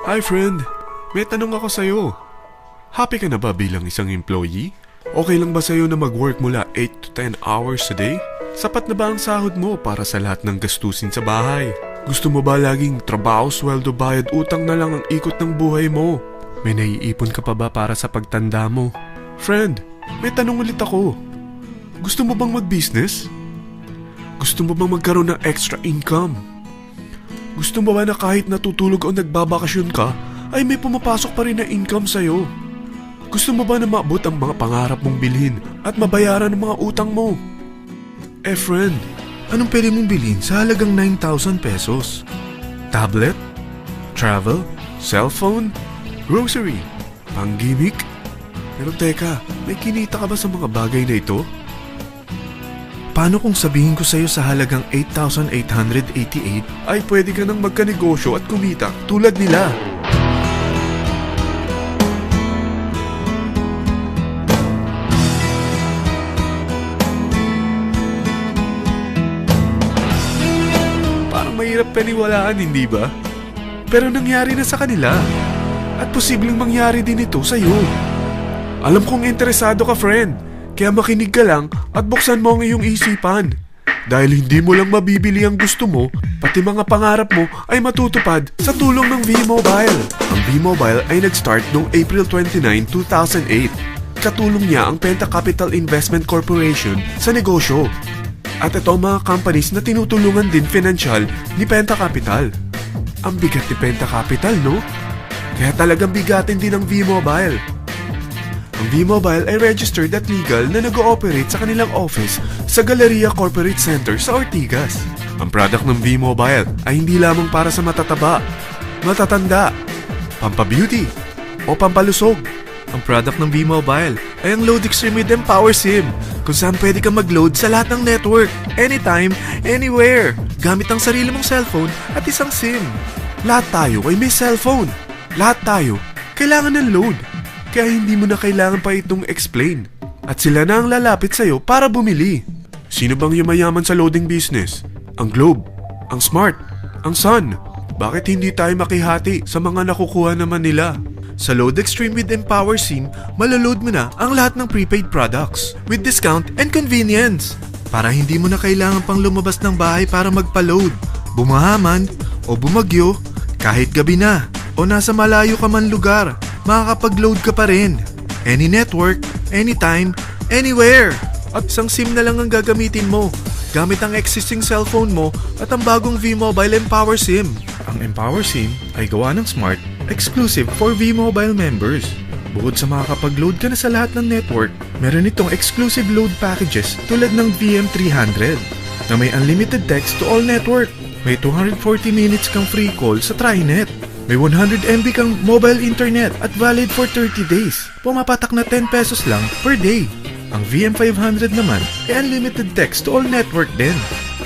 Hi friend, may tanong ako sa'yo. Happy ka na ba bilang isang employee? Okay lang ba sa'yo na mag-work mula 8 to 10 hours a day? Sapat na ba ang sahod mo para sa lahat ng gastusin sa bahay? Gusto mo ba laging trabaho, sweldo, bayad, utang na lang ang ikot ng buhay mo? May naiipon ka pa ba para sa pagtanda mo? Friend, may tanong ulit ako. Gusto mo bang mag-business? Gusto mo bang magkaroon ng extra income? Gusto mo ba na kahit natutulog o nagbabakasyon ka, ay may pumapasok pa rin na income sa'yo? Gusto mo ba na maabot ang mga pangarap mong bilhin at mabayaran ang mga utang mo? Friend, anong pwede mong bilhin sa halagang 9,000 pesos? Tablet? Travel? Cellphone? Grocery? Pang-gimmick? Pero teka, may kinita ka ba sa mga bagay na ito? Paano kung sabihin ko sa'yo sa halagang 8,888 ay pwede ka nang magkanegosyo at kumita tulad nila? Parang mahirap paniwalaan, hindi ba? Pero nangyari na sa kanila. At posibleng mangyari din ito sa'yo. Alam kong interesado ka, friend. Kaya makinig ka lang at buksan mo ang iyong isipan. Dahil hindi mo lang mabibili ang gusto mo, pati mga pangarap mo ay matutupad sa tulong ng V-Mobile. Ang V-Mobile ay nag-start noong April 29, 2008. Katulong niya ang Penta Capital Investment Corporation sa negosyo. At ito ang mga companies na tinutulungan din financial ni Penta Capital. Ang bigat ni Penta Capital, no? Kaya talagang bigatin din ang V-Mobile. Ang V-Mobile ay registered at legal na nag-ooperate sa kanilang office sa Galleria Corporate Center sa Ortigas. Ang product ng V-Mobile ay hindi lamang para sa matataba, matatanda, pampabeauty, o pampalusog. Ang product ng V-Mobile ay ang Load Extreme with Empower SIM, kung saan pwede kang mag-load sa lahat ng network, anytime, anywhere, gamit ang sarili mong cellphone at isang SIM. Lahat tayo ay may cellphone. Lahat tayo kailangan ng load. Kaya hindi mo na kailangan pa itong explain. At sila na ang lalapit sa'yo para bumili. Sino bang yumayaman sa loading business? Ang Globe, ang Smart, ang Sun. Bakit hindi tayo makihati sa mga nakukuha naman nila? Sa Load Extreme with Empower SIM, malaload mo na ang lahat ng prepaid products with discount and convenience. Para hindi mo na kailangan pang lumabas ng bahay para magpa-load. Bumahaman o bumagyo, kahit gabi na o nasa malayo ka man lugar, makakapag-load ka pa rin. Any network, anytime, anywhere. At isang SIM na lang ang gagamitin mo gamit ang existing cellphone mo at ang bagong V-Mobile Empower SIM. Ang Empower SIM ay gawa ng Smart, exclusive for V-Mobile members. Bukod sa makakapag-load ka na sa lahat ng network, meron itong exclusive load packages tulad ng VM300 na may unlimited text to all network. May 240 minutes kang free call sa TriNet. May 100 MB kang mobile internet at valid for 30 days. Pumapatak na 10 pesos lang per day. Ang VM500 naman ay unlimited text to all network din.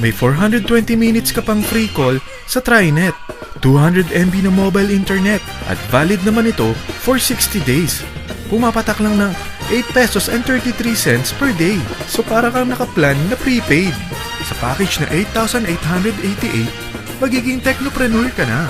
May 420 minutes ka pang free call sa TriNet. 200 MB na mobile internet at valid naman ito for 60 days. Pumapatak lang ng 8 pesos and 33 cents per day. So para kang nakaplan na prepaid. Sa package na 8,888, magiging technopreneur ka na.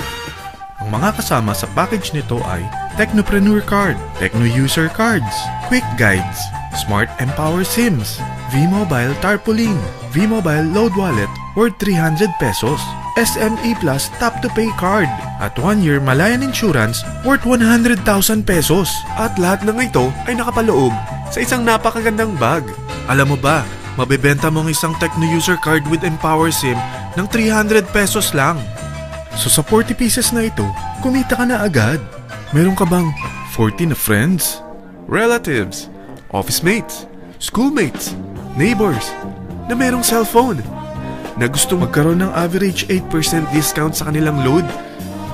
Ang mga kasama sa package nito ay Technopreneur Card, Techno User Cards, Quick Guides, Smart Empower SIMs, V-Mobile Tarpaulin, V-Mobile Load Wallet worth 300 pesos, SME Plus Tap to Pay Card, at 1-year Malayan Insurance worth 100,000 pesos. At lahat ng ito ay nakapaloob sa isang napakagandang bag. Alam mo ba, mabebenta mo ang isang Techno User Card with Empower SIM ng 300 pesos lang. So sa 40 pieces na ito, kumita ka na agad. Meron ka bang 40 na friends, relatives, office mates, schoolmates, neighbors na merong cellphone, na gustong magkaroon ng average 8% discount sa kanilang load,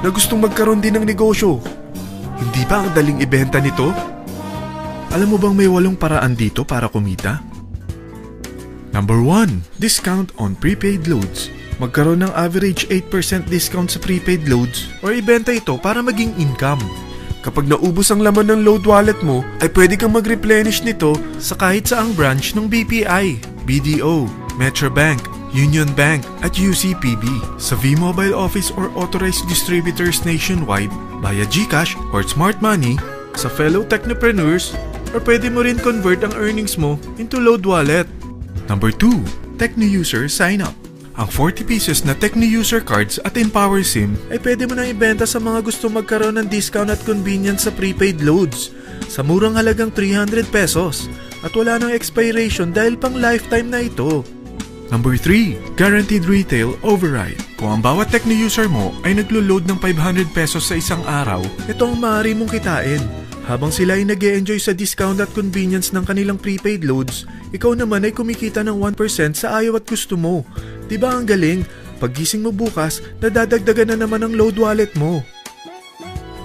na gustong magkaroon din ng negosyo? Hindi ba ang daling ibenta nito? Alam mo bang may 8 paraan dito para kumita? Number 1, discount on prepaid loads. Magkaroon ng average 8% discount sa prepaid loads o ibenta ito para maging income. Kapag naubos ang laman ng load wallet mo, ay pwede kang mag-replenish nito sa kahit saang branch ng BPI, BDO, Metrobank, Union Bank at UCPB, sa V-Mobile office or authorized distributors nationwide, via GCash or Smart Money, sa fellow technopreneurs, or pwede mo rin convert ang earnings mo into load wallet. Number 2, Techno-User Sign Up. Ang 40 pesos na Techno-User Cards at Empower SIM ay pwede mo na ibenta sa mga gusto magkaroon ng discount at convenience sa prepaid loads sa murang halagang 300 pesos at wala nang expiration dahil pang lifetime na ito. Number 3, Guaranteed Retail Override. Kung ang bawat Techno-User mo ay naglo-load ng 500 pesos sa isang araw, ito ang maaari mong kitain. Habang sila ay nag-e-enjoy sa discount at convenience ng kanilang prepaid loads, ikaw naman ay kumikita ng 1% sa ayaw at gusto mo. Diba ang galing? Paggising mo bukas, nadadagdagan na naman ang load wallet mo.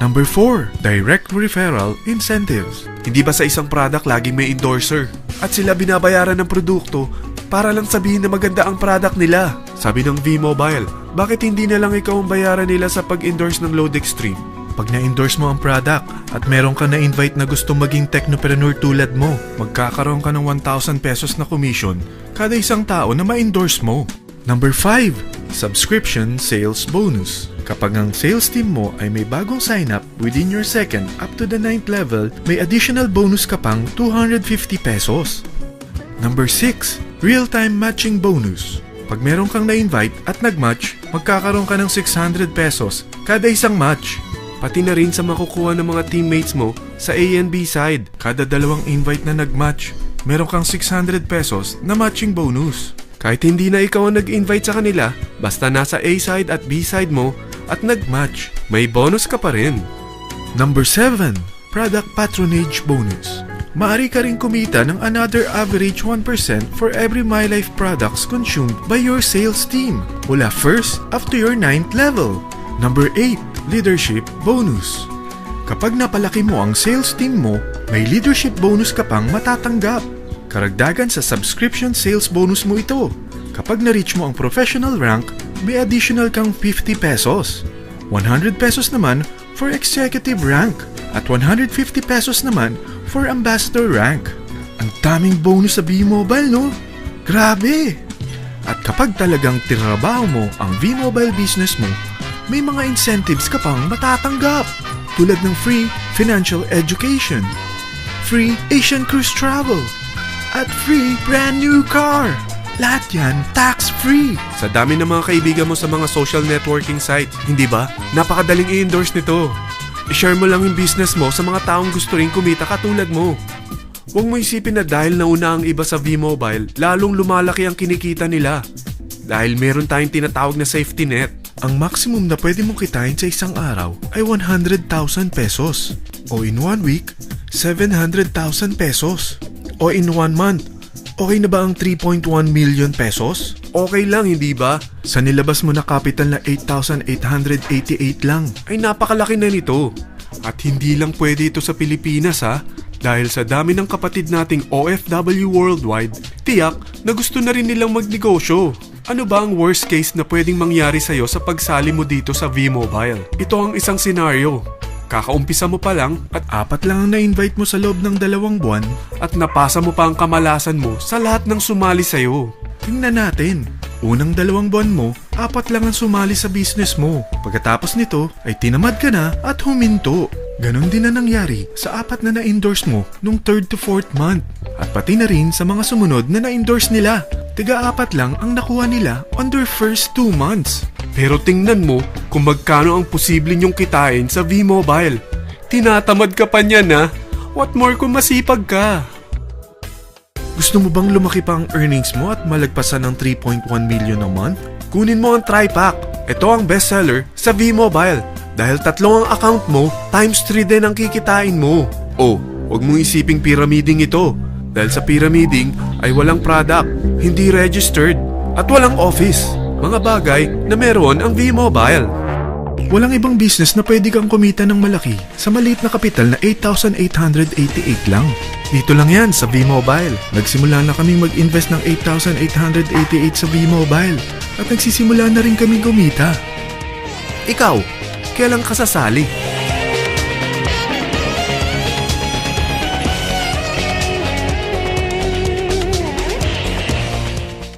Number 4, Direct Referral Incentives. Hindi ba sa isang product laging may endorser? At sila binabayaran ng produkto para lang sabihin na maganda ang product nila. Sabi ng V-Mobile, bakit hindi na lang ikaw ang bayaran nila sa pag-endorse ng Load Extreme? Pag na-endorse mo ang product at meron ka na-invite na gusto maging technopreneur tulad mo, magkakaroon ka ng 1,000 pesos na commission kada isang tao na ma-endorse mo. Number 5, Subscription Sales Bonus. Kapag ang sales team mo ay may bagong sign-up within your second up to the 9th level, may additional bonus ka pang 250 pesos. Number 6, Real-Time Matching Bonus. Pag meron kang na-invite at nag-match, magkakaroon ka ng 600 pesos kada isang match. Pati na rin sa makukuha ng mga teammates mo sa A and B side. Kada dalawang invite na nag-match, meron kang 600 pesos na matching bonus. Kahit hindi na ikaw ang nag-invite sa kanila, basta nasa A side at B side mo at nag-match, may bonus ka pa rin. Number 7, Product Patronage Bonus. Maaari ka rin kumita ng another average 1% for every MyLife products consumed by your sales team mula 1st up to your 9th level. Number 8, Leadership Bonus. Kapag napalaki mo ang sales team mo, may leadership bonus ka pang matatanggap. Karagdagan sa subscription sales bonus mo ito. Kapag na-reach mo ang professional rank, may additional kang 50 pesos. 100 pesos naman for executive rank at 150 pesos naman for ambassador rank. Ang daming bonus sa V-Mobile, no? Grabe! At kapag talagang tinrabaho mo ang V-Mobile business mo, may mga incentives ka pang matatanggap tulad ng free financial education, free Asian cruise travel, at free brand new car. Lahat yan tax-free. Sa dami ng mga kaibigan mo sa mga social networking sites, hindi ba? Napakadaling i-endorse nito. I-share mo lang yung business mo sa mga taong gusto rin kumita katulad mo. Huwag mo isipin na dahil nauna ang iba sa V-Mobile, lalong lumalaki ang kinikita nila. Dahil meron tayong tinatawag na safety net. Ang maximum na pwede mong kitain sa isang araw ay 100,000 pesos. O in 1 week, 700,000 pesos. O in 1 month, okay na ba ang 3.1 million pesos? Okay lang, hindi ba? Sa nilabas mo na capital na 8,888 lang, ay napakalaki na nito. At hindi lang pwede ito sa Pilipinas ha, dahil sa dami ng kapatid nating OFW worldwide, tiyak na gusto na rin nilang magnegosyo. Ano ba ang worst case na pwedeng mangyari sa'yo sa pagsali mo dito sa V-Mobile? Ito ang isang senaryo. Kakaumpisa mo pa lang at 4 lang ang na-invite mo sa loob ng 2 buwan at napasa mo pa ang kamalasan mo sa lahat ng sumali sa'yo. Tingnan natin. Unang 2 buwan mo, 4 lang ang sumali sa business mo. Pagkatapos nito ay tinamad ka na at huminto. Ganon din na nangyari sa 4 na na-endorse mo nung 3rd to 4th month. At pati na rin sa mga sumunod na na-endorse nila. Tiga-4 lang ang nakuha nila on their first 2 months. Pero tingnan mo kung magkano ang posible nyong kitain sa V-Mobile. Tinatamad ka pa niyan ha? What more kung masipag ka? Gusto mo bang lumaki pa ang earnings mo at malagpasan ng 3.1 million a month? Kunin mo ang TriPack. Ito ang bestseller sa V-Mobile. Dahil 3 ang account mo, times 3 din ang kikitain mo. Oh, huwag mong isiping pyramiding ito. Dahil sa pyramiding ay walang product, hindi registered, at walang office. Mga bagay na meron ang V-Mobile. Walang ibang business na pwede kang kumita ng malaki sa maliit na kapital na 8,888 lang. Dito lang yan sa V-Mobile. Nagsimula na kaming mag-invest ng 8,888 sa V-Mobile at nagsisimula na rin kaming kumita. Ikaw, kailan ka sasali?